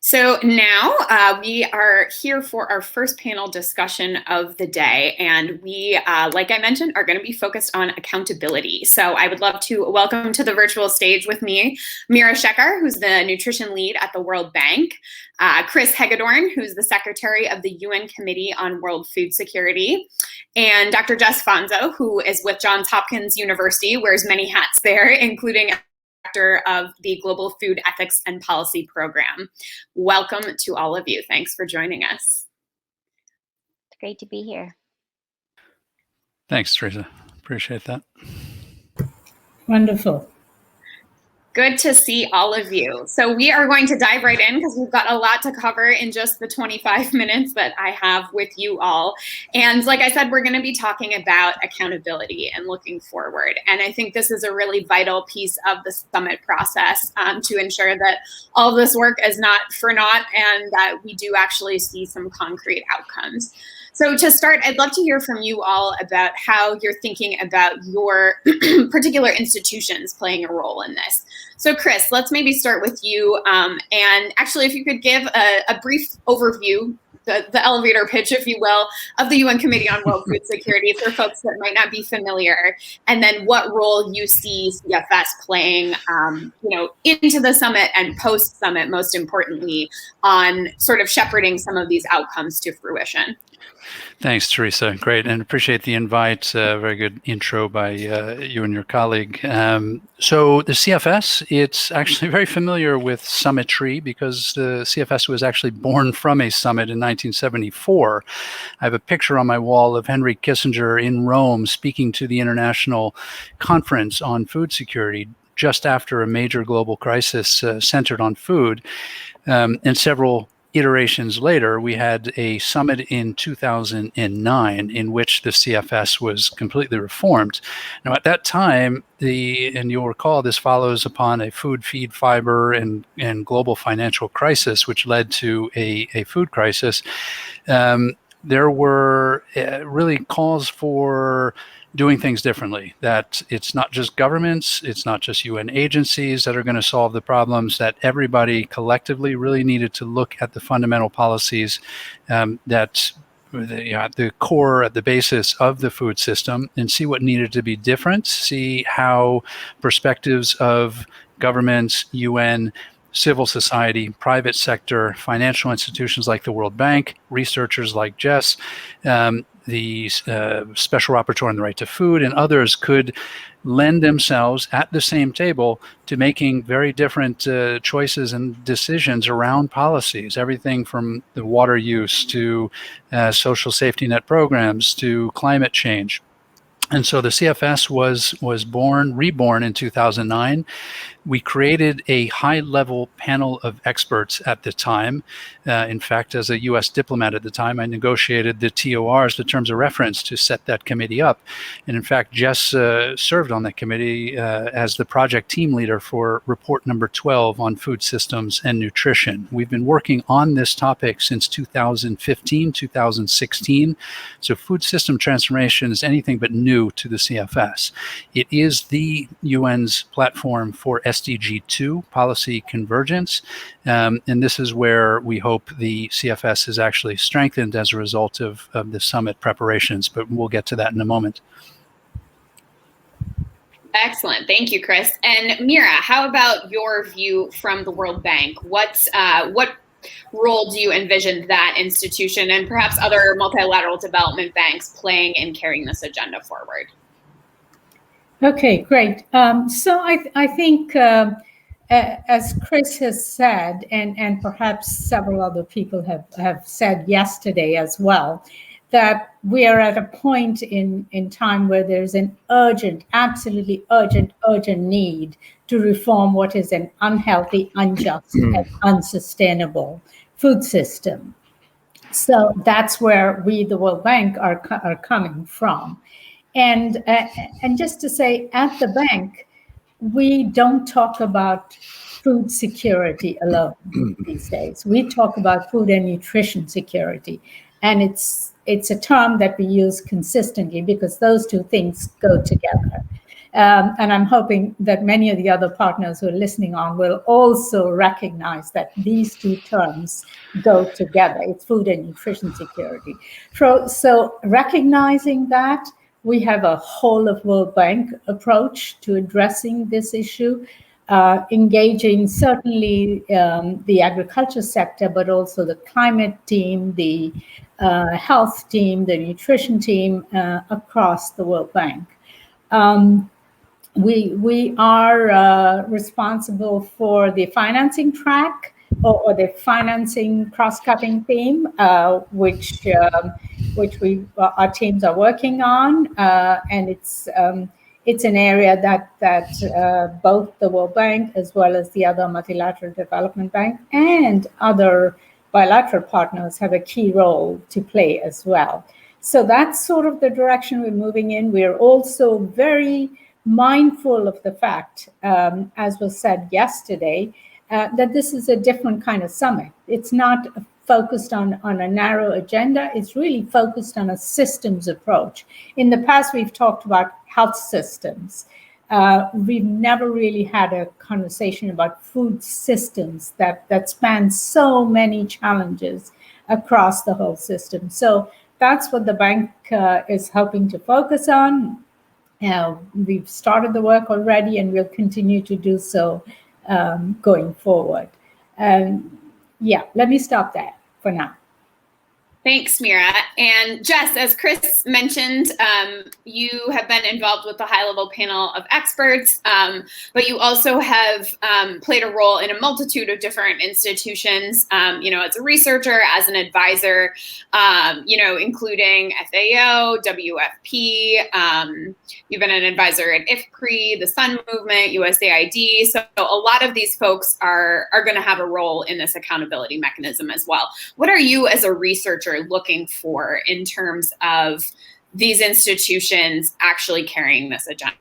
So now we are here for our first panel discussion of the day. And we, like I mentioned, are going to be focused on accountability. So I would love to welcome to the virtual stage with me, Meera Shekar, who's the nutrition lead at the World Bank, Chris Hegadorn, who's the secretary of the UN Committee on World Food Security, and Dr. Jess Fanzo, who is with Johns Hopkins University, wears many hats there, including Director of the Global Food Ethics and Policy Program. Welcome to all of you. Thanks for joining us. It's great to be here. Thanks, Teresa. Appreciate that. Wonderful. Good to see all of you. So we are going to dive right in because we've got a lot to cover in just the 25 minutes that I have with you all. And like I said, we're going to be talking about accountability and looking forward. And I think this is a really vital piece of the summit process to ensure that all of this work is not for naught and that we do actually see some concrete outcomes. So to start, I'd love to hear from you all about how you're thinking about your particular institutions playing a role in this. So Chris, let's maybe start with you. And actually, if you could give a brief overview, the elevator pitch, if you will, of the UN Committee on World Food Security for folks that might not be familiar, and then what role you see CFS playing, into the summit and post-summit, most importantly, on sort of shepherding some of these outcomes to fruition. Thanks, Teresa. Great, and appreciate the invite. Very good intro by you and your colleague. So the CFS, it's actually very familiar with summitry because the CFS was actually born from a summit in 1974. I have a picture on my wall of Henry Kissinger in Rome speaking to the International Conference on Food Security just after a major global crisis centered on food, and several iterations later, we had a summit in 2009 in which the CFS was completely reformed. Now, at that time, and you'll recall this follows upon a food, feed, fiber, and global financial crisis, which led to a food crisis. There were really calls for doing things differently, that it's not just governments, it's not just UN agencies that are going to solve the problems, that everybody collectively really needed to look at the fundamental policies that at the core, at the basis of the food system, and see what needed to be different, see how perspectives of governments, UN, civil society, private sector, financial institutions like the World Bank, researchers like Jess, the Special Rapporteur on the Right to Food, and others could lend themselves at the same table to making very different choices and decisions around policies, everything from the water use to social safety net programs to climate change. And so the CFS was reborn in 2009. We created a high-level panel of experts at the time. In fact, as a U.S. diplomat at the time, I negotiated the TORs, the terms of reference, to set that committee up. And in fact, Jess served on that committee as the project team leader for report number 12 on food systems and nutrition. We've been working on this topic since 2015, 2016. So food system transformation is anything but new to the CFS. It is the UN's platform for SDG 2 policy convergence, and this is where we hope the CFS is actually strengthened as a result of the summit preparations, but we'll get to that in a moment. Excellent. Thank you, Chris. And Meera, how about your view from the World Bank? What role do you envision that institution and perhaps other multilateral development banks playing in carrying this agenda forward? Okay, great. So I think, as Chris has said, and perhaps several other people have said yesterday as well, that we are at a point in time where there's an absolutely urgent need to reform what is an unhealthy, unjust, and unsustainable food system. So that's where we, the World Bank, are coming from. And just to say, at the bank, we don't talk about food security alone these days. We talk about food and nutrition security. And it's a term that we use consistently because those two things go together. And I'm hoping that many of the other partners who are listening on will also recognize that these two terms go together. It's food and nutrition security. So recognizing that, we have a whole of World Bank approach to addressing this issue, engaging certainly the agriculture sector, but also the climate team, the health team, the nutrition team across the World Bank. We are responsible for the financing track or the financing cross-cutting theme, which our teams are working on, and it's an area that both the World Bank as well as the other multilateral development bank and other bilateral partners have a key role to play as well. So that's sort of the direction we're moving in. We're also very mindful of the fact, as was said yesterday, that this is a different kind of summit. It's not focused on a narrow agenda. It's really focused on a systems approach. In the past, we've talked about health systems. We've never really had a conversation about food systems that span so many challenges across the whole system. So that's what the bank is hoping to focus on. We've started the work already, and we'll continue to do so going forward. Yeah, let me stop there for now. Thanks, Meera. And Jess, as Chris mentioned, you have been involved with the high-level panel of experts, but you also have played a role in a multitude of different institutions, as a researcher, as an advisor, including FAO, WFP. You've been an advisor at IFPRI, the Sun Movement, USAID. So a lot of these folks are going to have a role in this accountability mechanism as well. What are you as a researcher looking for in terms of these institutions actually carrying this agenda?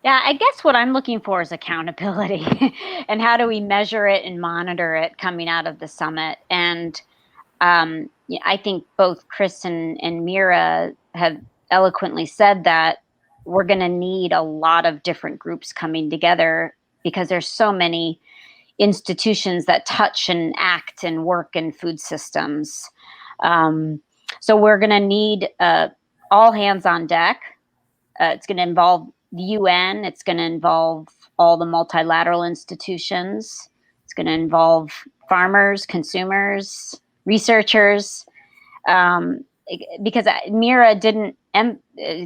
Yeah, I guess what I'm looking for is accountability and how do we measure it and monitor it coming out of the summit. And I think both Chris and Meera have eloquently said that we're going to need a lot of different groups coming together because there's so many institutions that touch and act and work in food systems. So we're going to need all hands on deck. It's going to involve the UN. It's going to involve all the multilateral institutions. It's going to involve farmers, consumers, researchers. Because Meera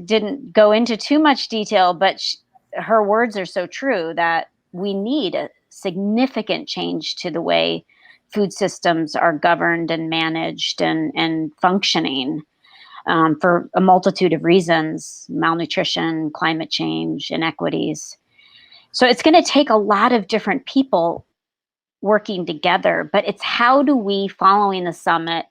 didn't go into too much detail, but her words are so true that we need a significant change to the way food systems are governed and managed and functioning for a multitude of reasons: malnutrition, climate change, inequities. So it's going to take a lot of different people working together, but it's how do we, following the summit,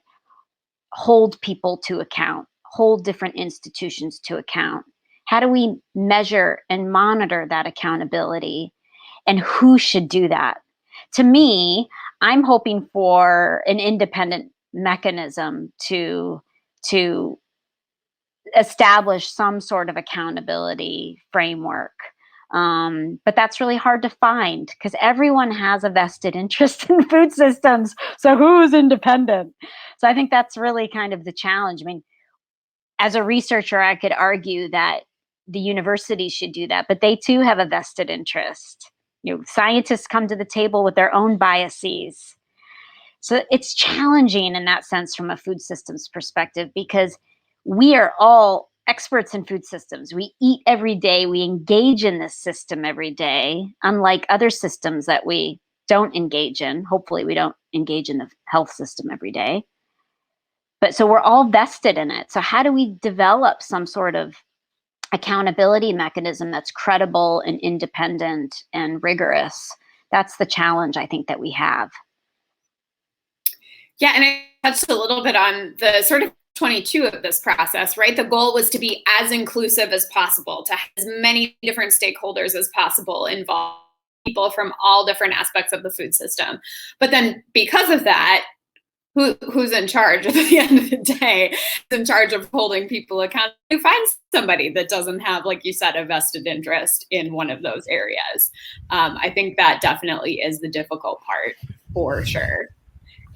hold people to account, hold different institutions to account? How do we measure and monitor that accountability? And who should do that? To me, I'm hoping for an independent mechanism to establish some sort of accountability framework. But that's really hard to find because everyone has a vested interest in food systems. So who's independent? So I think that's really kind of the challenge. I mean, as a researcher, I could argue that the universities should do that, but they too have a vested interest. Scientists come to the table with their own biases. So it's challenging in that sense from a food systems perspective because we are all experts in food systems. We eat every day. We engage in this system every day, unlike other systems that we don't engage in. Hopefully we don't engage in the health system every day. But so we're all vested in it. So how do we develop some sort of accountability mechanism that's credible and independent and rigorous? That's the challenge I think that we have. Yeah, and I touched a little bit on the sort of 22 of this process, right? The goal was to be as inclusive as possible, to have as many different stakeholders as possible involved, people from all different aspects of the food system. But then because of that, who's in charge at the end of the day, in charge of holding people accountable. You find somebody that doesn't have, like you said, a vested interest in one of those areas. I think that definitely is the difficult part for sure.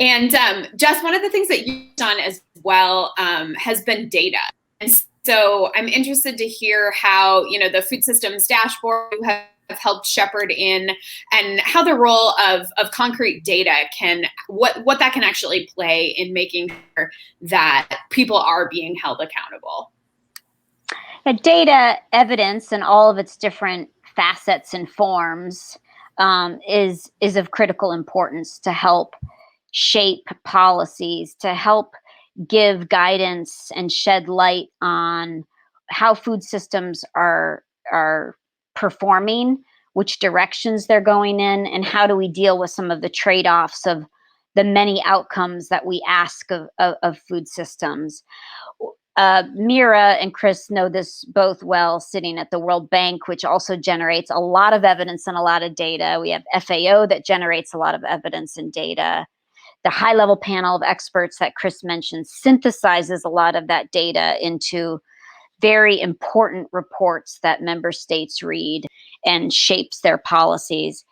And Jess, one of the things that you've done as well has been data. And so I'm interested to hear how, the food systems dashboard you have helped shepherd in, and how the role of concrete data what that can actually play in making sure that people are being held accountable. Data evidence and all of its different facets and forms is of critical importance to help shape policies, to help give guidance and shed light on how food systems are performing, which directions they're going in, and how do we deal with some of the trade-offs of the many outcomes that we ask of food systems. Meera and Chris know this both well, sitting at the World Bank, which also generates a lot of evidence and a lot of data. We have FAO that generates a lot of evidence and data. The high-level panel of experts that Chris mentioned synthesizes a lot of that data into very important reports that member states read and shapes their policies.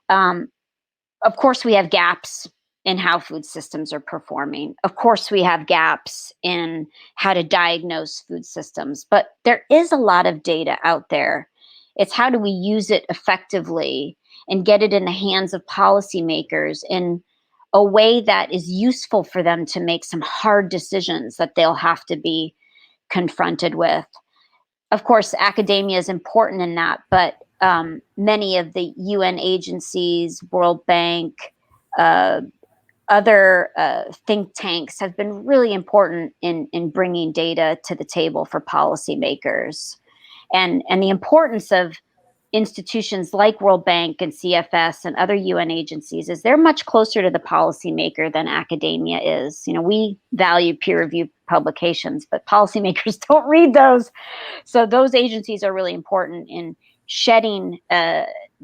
Of course, we have gaps in how food systems are performing. Of course, we have gaps in how to diagnose food systems, but there is a lot of data out there. It's how do we use it effectively and get it in the hands of policymakers in a way that is useful for them to make some hard decisions that they'll have to be confronted with. Of course, academia is important in that, but many of the UN agencies, World Bank, other think tanks have been really important in bringing data to the table for policymakers. And the importance of institutions like World Bank and CFS and other UN agencies is they're much closer to the policymaker than academia is. We value peer-reviewed publications, but policymakers don't read those. So those agencies are really important in shedding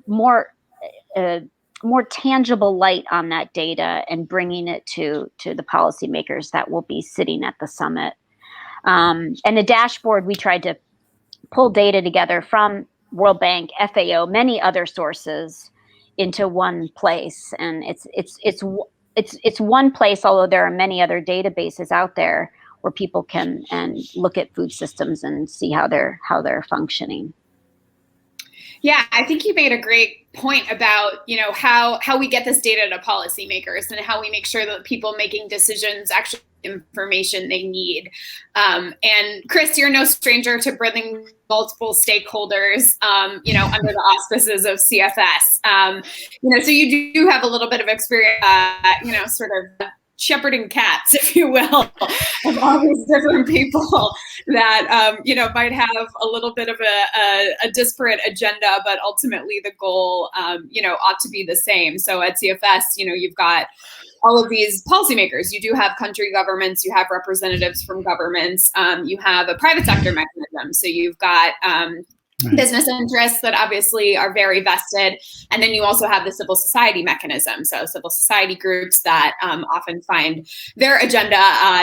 more tangible light on that data and bringing it to the policymakers that will be sitting at the summit. And the dashboard, we tried to pull data together from World Bank, FAO, many other sources into one place, and it's one place. Although there are many other databases out there where people can look at food systems and see how they're functioning. Yeah, I think you made a great point about, how we get this data to policymakers and how we make sure that people making decisions actually have information they need. And Chris, you're no stranger to bringing multiple stakeholders, under the auspices of CFS. So you do have a little bit of experience, sort of shepherding cats, if you will, of all these different people that, might have a little bit of a disparate agenda, but ultimately the goal, ought to be the same. So at CFS, you've got all of these policymakers. You do have country governments, you have representatives from governments, you have a private sector mechanism. So you've got business interests that obviously are very vested. And then you also have the civil society mechanism. So civil society groups that often find their agenda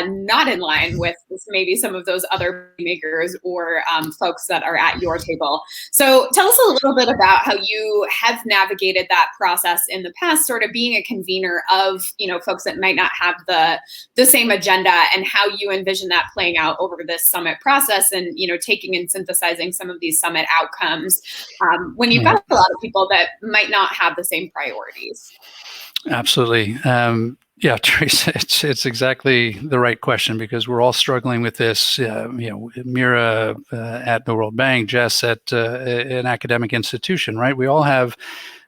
not in line with maybe some of those other makers or folks that are at your table. So tell us a little bit about how you have navigated that process in the past, sort of being a convener of, folks that might not have the same agenda, and how you envision that playing out over this summit process, and, taking and synthesizing some of these summit outcomes when you've got a lot of people that might not have the same priorities. Absolutely. Yeah, Teresa, it's exactly the right question, because we're all struggling with this. Meera at the World Bank, Jess at an academic institution, right? We all have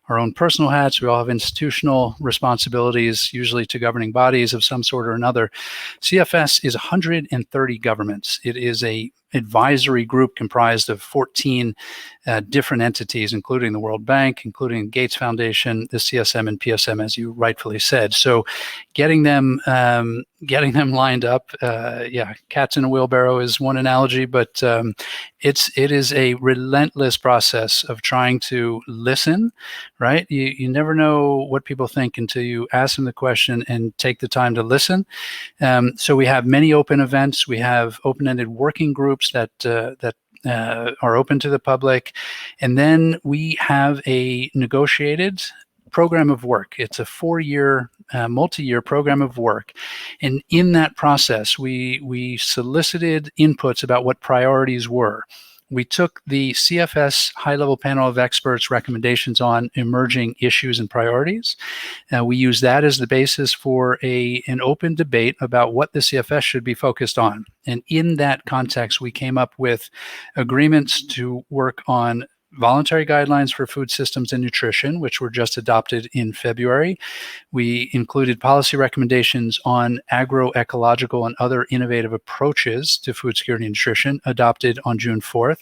our own personal hats. We all have institutional responsibilities, usually to governing bodies of some sort or another. CFS is 130 governments. It is a advisory group comprised of 14 different entities, including the World Bank, including Gates Foundation, the CSM and PSM, as you rightfully said. So getting them lined up, cats in a wheelbarrow is one analogy, but it is a relentless process of trying to listen, right? You never know what people think until you ask them the question and take the time to listen. So we have many open events. We have open-ended working groups that are open to the public. And then we have a negotiated program of work. It's a 4-year, multi-year program of work. And in that process, we solicited inputs about what priorities were. We took the CFS high-level panel of experts recommendations on emerging issues and priorities. We used that as the basis for an open debate about what the CFS should be focused on. And in that context, we came up with agreements to work on voluntary guidelines for food systems and nutrition, which were just adopted in February. We included policy recommendations on agroecological and other innovative approaches to food security and nutrition, adopted on June 4th.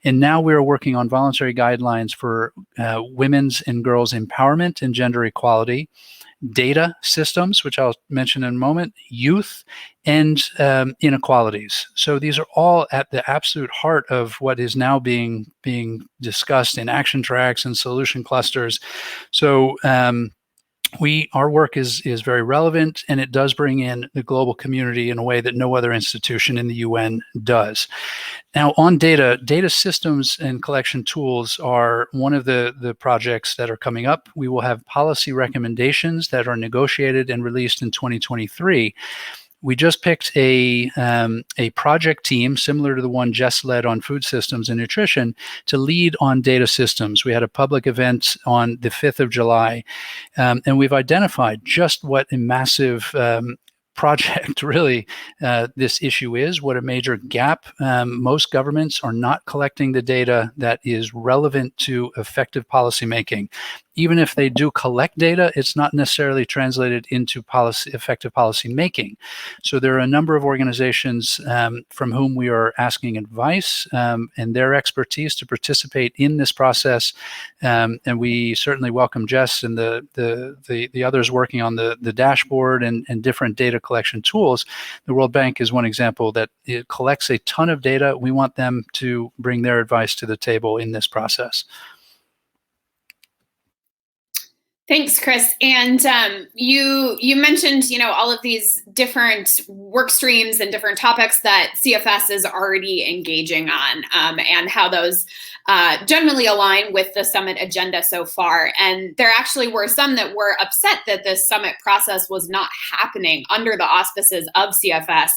And now we're working on voluntary guidelines for women's and girls' empowerment and gender equality, data systems, which I'll mention in a moment, youth, and inequalities. So these are all at the absolute heart of what is now being discussed in action tracks and solution clusters. So our work is very relevant, and it does bring in the global community in a way that no other institution in the UN does. Now, on data systems and collection tools are one of the projects that are coming up. We will have policy recommendations that are negotiated and released in 2023. We just picked a project team similar to the one Jess led on food systems and nutrition to lead on data systems. We had a public event on the 5th of July, and we've identified just what a massive project really this issue is, what a major gap. Most governments are not collecting the data that is relevant to effective policymaking. Even if they do collect data, it's not necessarily translated into effective policy making. So there are a number of organizations from whom we are asking advice and their expertise to participate in this process. And we certainly welcome Jess and the others working on the dashboard and different data collection tools. The World Bank is one example that it collects a ton of data. We want them to bring their advice to the table in this process. Thanks, Chris. And you mentioned, all of these different work streams and different topics that CFS is already engaging on, and how those generally align with the summit agenda so far. And there actually were some that were upset that this summit process was not happening under the auspices of CFS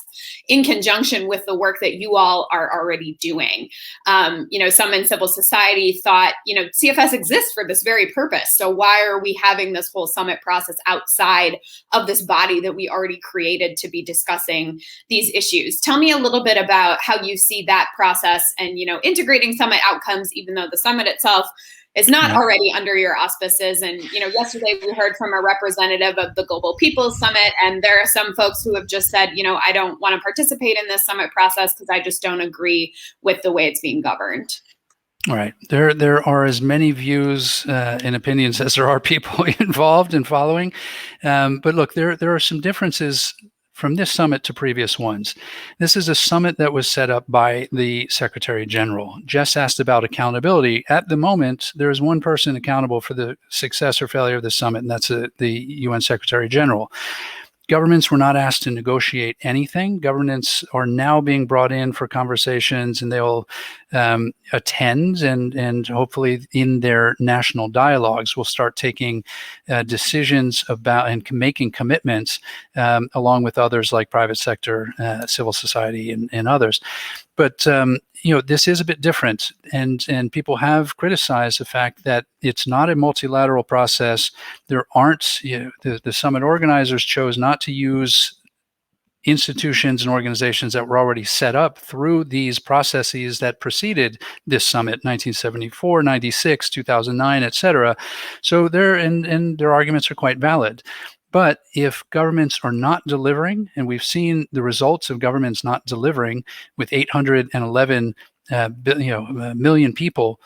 in conjunction with the work that you all are already doing. Some in civil society thought, CFS exists for this very purpose. So why are we having this whole summit process outside of this body that we already created to be discussing these issues? Tell me a little bit about how you see that process and, integrating summit outcomes, even though the summit itself is not already under your auspices. And, yesterday we heard from a representative of the Global People's Summit, and there are some folks who have just said, I don't want to participate in this summit process because I just don't agree with the way it's being governed. All right. There are as many views and opinions as there are people involved in following. But look, there are some differences from this summit to previous ones. This is a summit that was set up by the Secretary General. Jess asked about accountability. At the moment, there is one person accountable for the success or failure of the summit, and that's the UN Secretary General. Governments were not asked to negotiate anything. Governments are now being brought in for conversations, and they'll attend and hopefully in their national dialogues will start taking decisions about and making commitments along with others like private sector, civil society, and others. But this is a bit different, and people have criticized the fact that it's not a multilateral process. There aren't, the summit organizers chose not to use institutions and organizations that were already set up through these processes that preceded this summit, 1974, 96, 2009, et cetera. So their arguments are quite valid. But if governments are not delivering, and we've seen the results of governments not delivering with 811 million people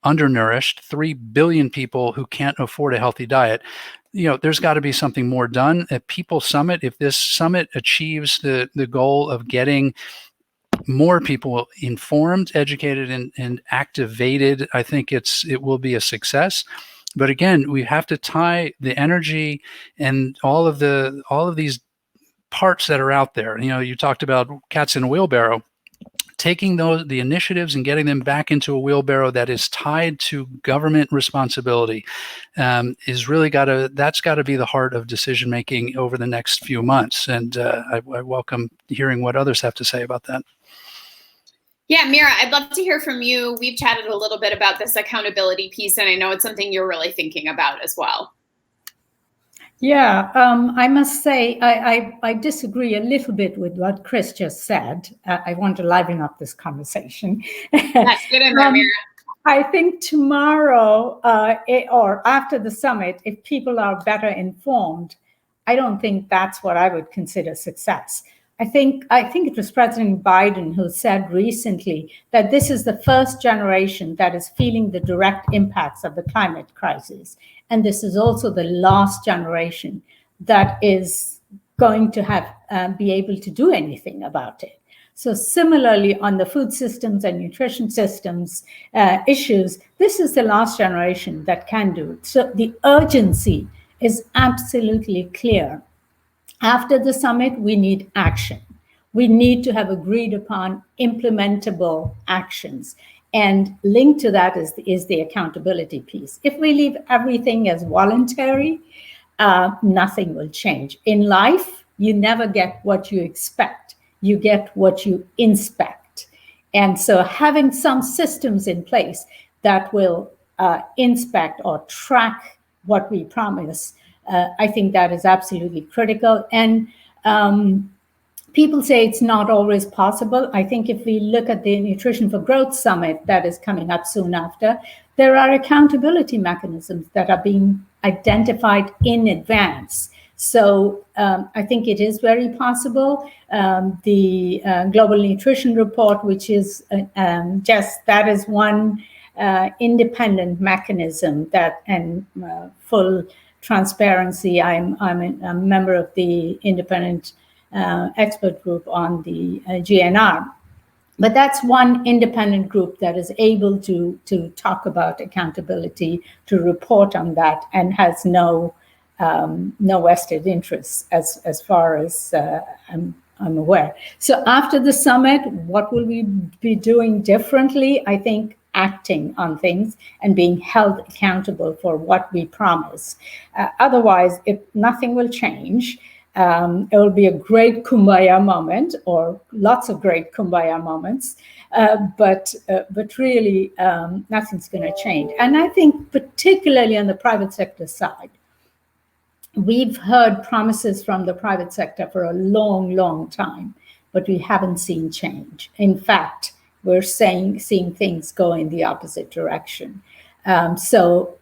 undernourished, 3 billion people who can't afford a healthy diet, there's got to be something more done. A People Summit, if this summit achieves the goal of getting more people informed, educated, and activated, I think it will be a success. But again, we have to tie the energy and all of these parts that are out there. You talked about cats in a wheelbarrow. Taking the initiatives and getting them back into a wheelbarrow that is tied to government responsibility is really that's got to be the heart of decision making over the next few months. And I welcome hearing what others have to say about that. Yeah, Meera, I'd love to hear from you. We've chatted a little bit about this accountability piece, and I know it's something you're really thinking about as well. Yeah, I must say I disagree a little bit with what Chris just said. I want to liven up this conversation. Yes, get in there, Meera. I think tomorrow or after the summit, if people are better informed, I don't think that's what I would consider success. I think it was President Biden who said recently that this is the first generation that is feeling the direct impacts of the climate crisis. And this is also the last generation that is going to have be able to do anything about it. So similarly, on the food systems and nutrition systems issues, this is the last generation that can do it. So the urgency is absolutely clear. After the summit, we need action. We need to have agreed upon implementable actions. And linked to that is the accountability piece. If we leave everything as voluntary, nothing will change. In life, you never get what you expect. You get what you inspect. And so having some systems in place that will inspect or track what we promise, I think that is absolutely critical. And people say it's not always possible. I think if we look at the Nutrition for Growth Summit that is coming up soon after, there are accountability mechanisms that are being identified in advance. So I think it is very possible. The Global Nutrition Report, which is Jess, that is one independent mechanism that, and full transparency, I'm a member of the independent expert group on the GNR. But that's one independent group that is able to talk about accountability, to report on that, and has no vested interests as far as I'm aware. So after the summit, what will we be doing differently? I think acting on things and being held accountable for what we promise. Otherwise, nothing will change. It will be a great kumbaya moment, or lots of great kumbaya moments, but really nothing's going to change. And I think particularly on the private sector side, we've heard promises from the private sector for a long, long time, but we haven't seen change. In fact, we're seeing things go in the opposite direction. So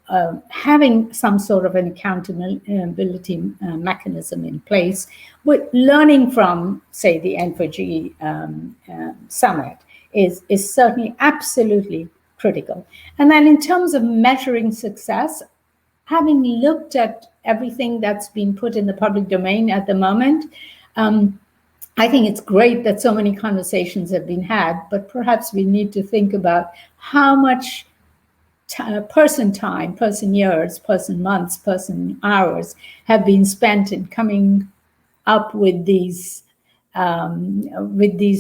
having some sort of an accountability mechanism in place, with learning from, say, the N4G summit is certainly absolutely critical. And then in terms of measuring success, having looked at everything that's been put in the public domain at the moment, I think it's great that so many conversations have been had, but perhaps we need to think about how much person time, person years, person months, person hours have been spent in coming up with these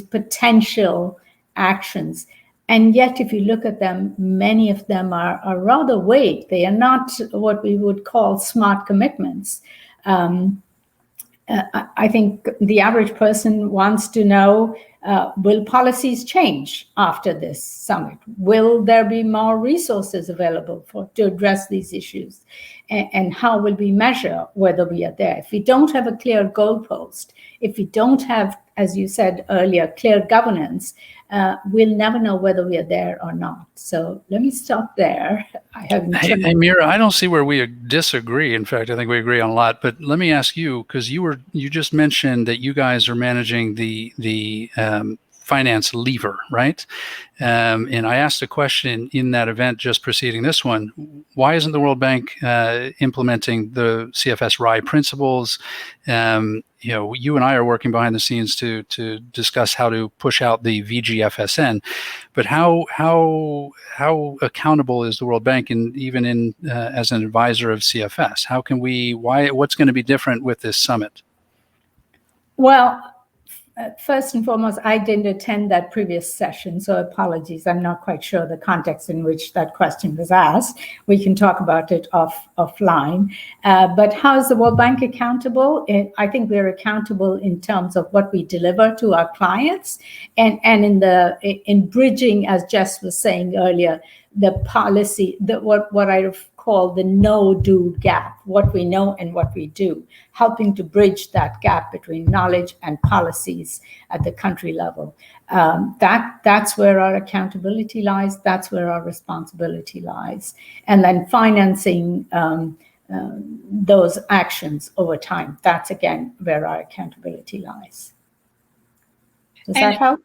potential actions. And yet, if you look at them, many of them are rather vague. They are not what we would call smart commitments. I think the average person wants to know, will policies change after this summit? Will there be more resources available to address these issues? And how will we measure whether we are there? If we don't have a clear goalpost, if we don't have, as you said earlier, clear governance, we'll never know whether we are there or not. So let me stop there. I haven't. Hey, Meera, I don't see where we disagree. In fact, I think we agree on a lot. But let me ask you, because you just mentioned that you guys are managing the finance lever, right? And I asked a question in that event just preceding this one. Why isn't the World Bank implementing the CFS RIE principles? You and I are working behind the scenes to discuss how to push out the VGFSN, but how accountable is the World Bank, and even in as an advisor of CFS? How can we? What's going to be different with this summit? Well, first and foremost, I didn't attend that previous session, so apologies. I'm not quite sure the context in which that question was asked. We can talk about it offline. But how is the World Bank accountable? I think we're accountable in terms of what we deliver to our clients, and in bridging, as Jess was saying earlier, the policy, what I call the know-do gap, what we know and what we do, helping to bridge that gap between knowledge and policies at the country level. That's where our accountability lies. That's where our responsibility lies. And then financing those actions over time. That's, again, where our accountability lies. Does that help?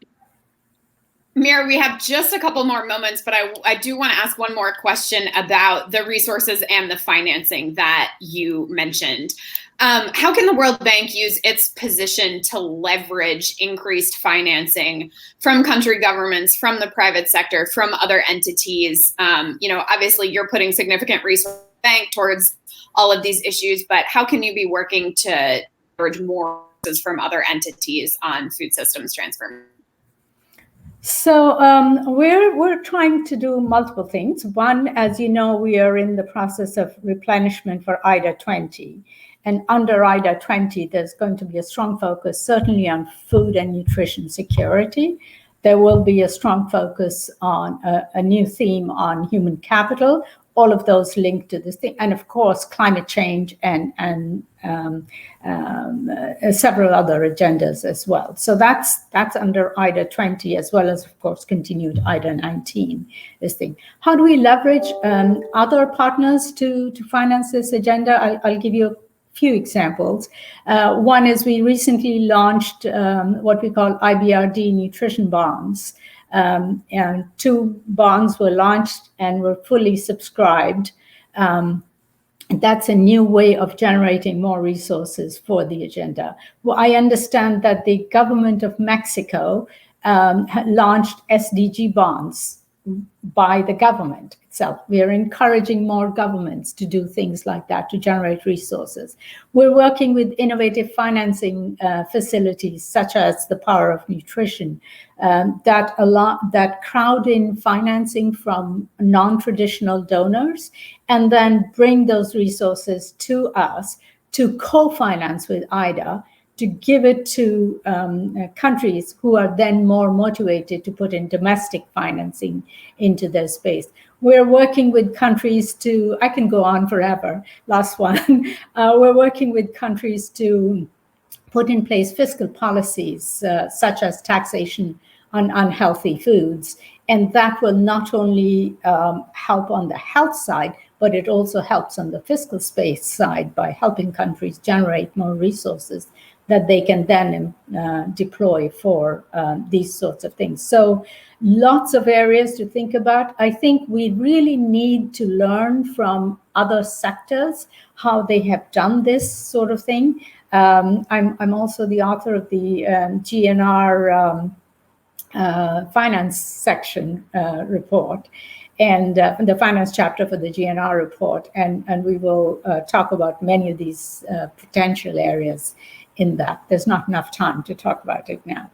Meera, we have just a couple more moments, but I do want to ask one more question about the resources and the financing that you mentioned. How can the World Bank use its position to leverage increased financing from country governments, from the private sector, from other entities? Obviously you're putting significant resources bank towards all of these issues, but how can you be working to leverage more resources from other entities on food systems transformation? So we're trying to do multiple things. One, as you know, we are in the process of replenishment for IDA 20. And under IDA 20, there's going to be a strong focus, certainly on food and nutrition security. There will be a strong focus on a new theme on human capital, all of those linked to this thing, and of course, climate change and several other agendas as well. So that's under IDA 20, as well as, of course, continued IDA 19, this thing. How do we leverage other partners to finance this agenda? I'll give you a few examples. One is we recently launched what we call IBRD nutrition bonds. And 2 bonds were launched and were fully subscribed. That's a new way of generating more resources for the agenda. Well, I understand that the government of Mexico launched SDG bonds by the government itself. We are encouraging more governments to do things like that to generate resources. We're working with innovative financing facilities such as the Power of Nutrition that crowd in financing from non-traditional donors and then bring those resources to us to co-finance with IDA, to give it to countries who are then more motivated to put in domestic financing into their space. We're working with countries to, I can go on forever, last one. We're working with countries to put in place fiscal policies such as taxation on unhealthy foods. And that will not only help on the health side, but it also helps on the fiscal space side by helping countries generate more resources that they can then deploy for these sorts of things. So lots of areas to think about. I think we really need to learn from other sectors how they have done this sort of thing. I'm also the author of the GNR finance section report, and the finance chapter for the GNR report. And we will talk about many of these potential areas in that. There's not enough time to talk about it now.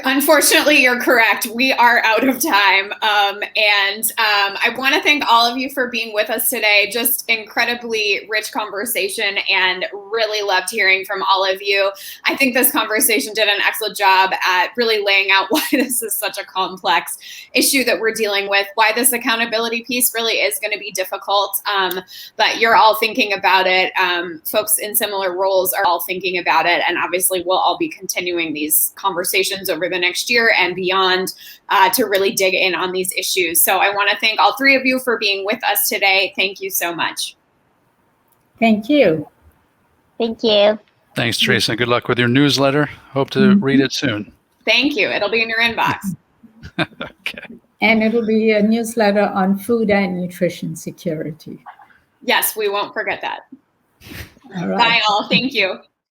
Unfortunately, you're correct. We are out of time. I want to thank all of you for being with us today. Just incredibly rich conversation and really loved hearing from all of you. I think this conversation did an excellent job at really laying out why this is such a complex issue that we're dealing with, why this accountability piece really is going to be difficult. But you're all thinking about it. Folks in similar roles are all thinking about it. And obviously, we'll all be continuing these conversations sessions over the next year and beyond to really dig in on these issues. So I want to thank all three of you for being with us today. Thank you so much. Thank you. Thank you. Thanks, Teresa. Good luck with your newsletter. Hope to read it soon. Thank you. It'll be in your inbox. Okay. And it'll be a newsletter on food and nutrition security. Yes, we won't forget that. All right. Bye all. Thank you.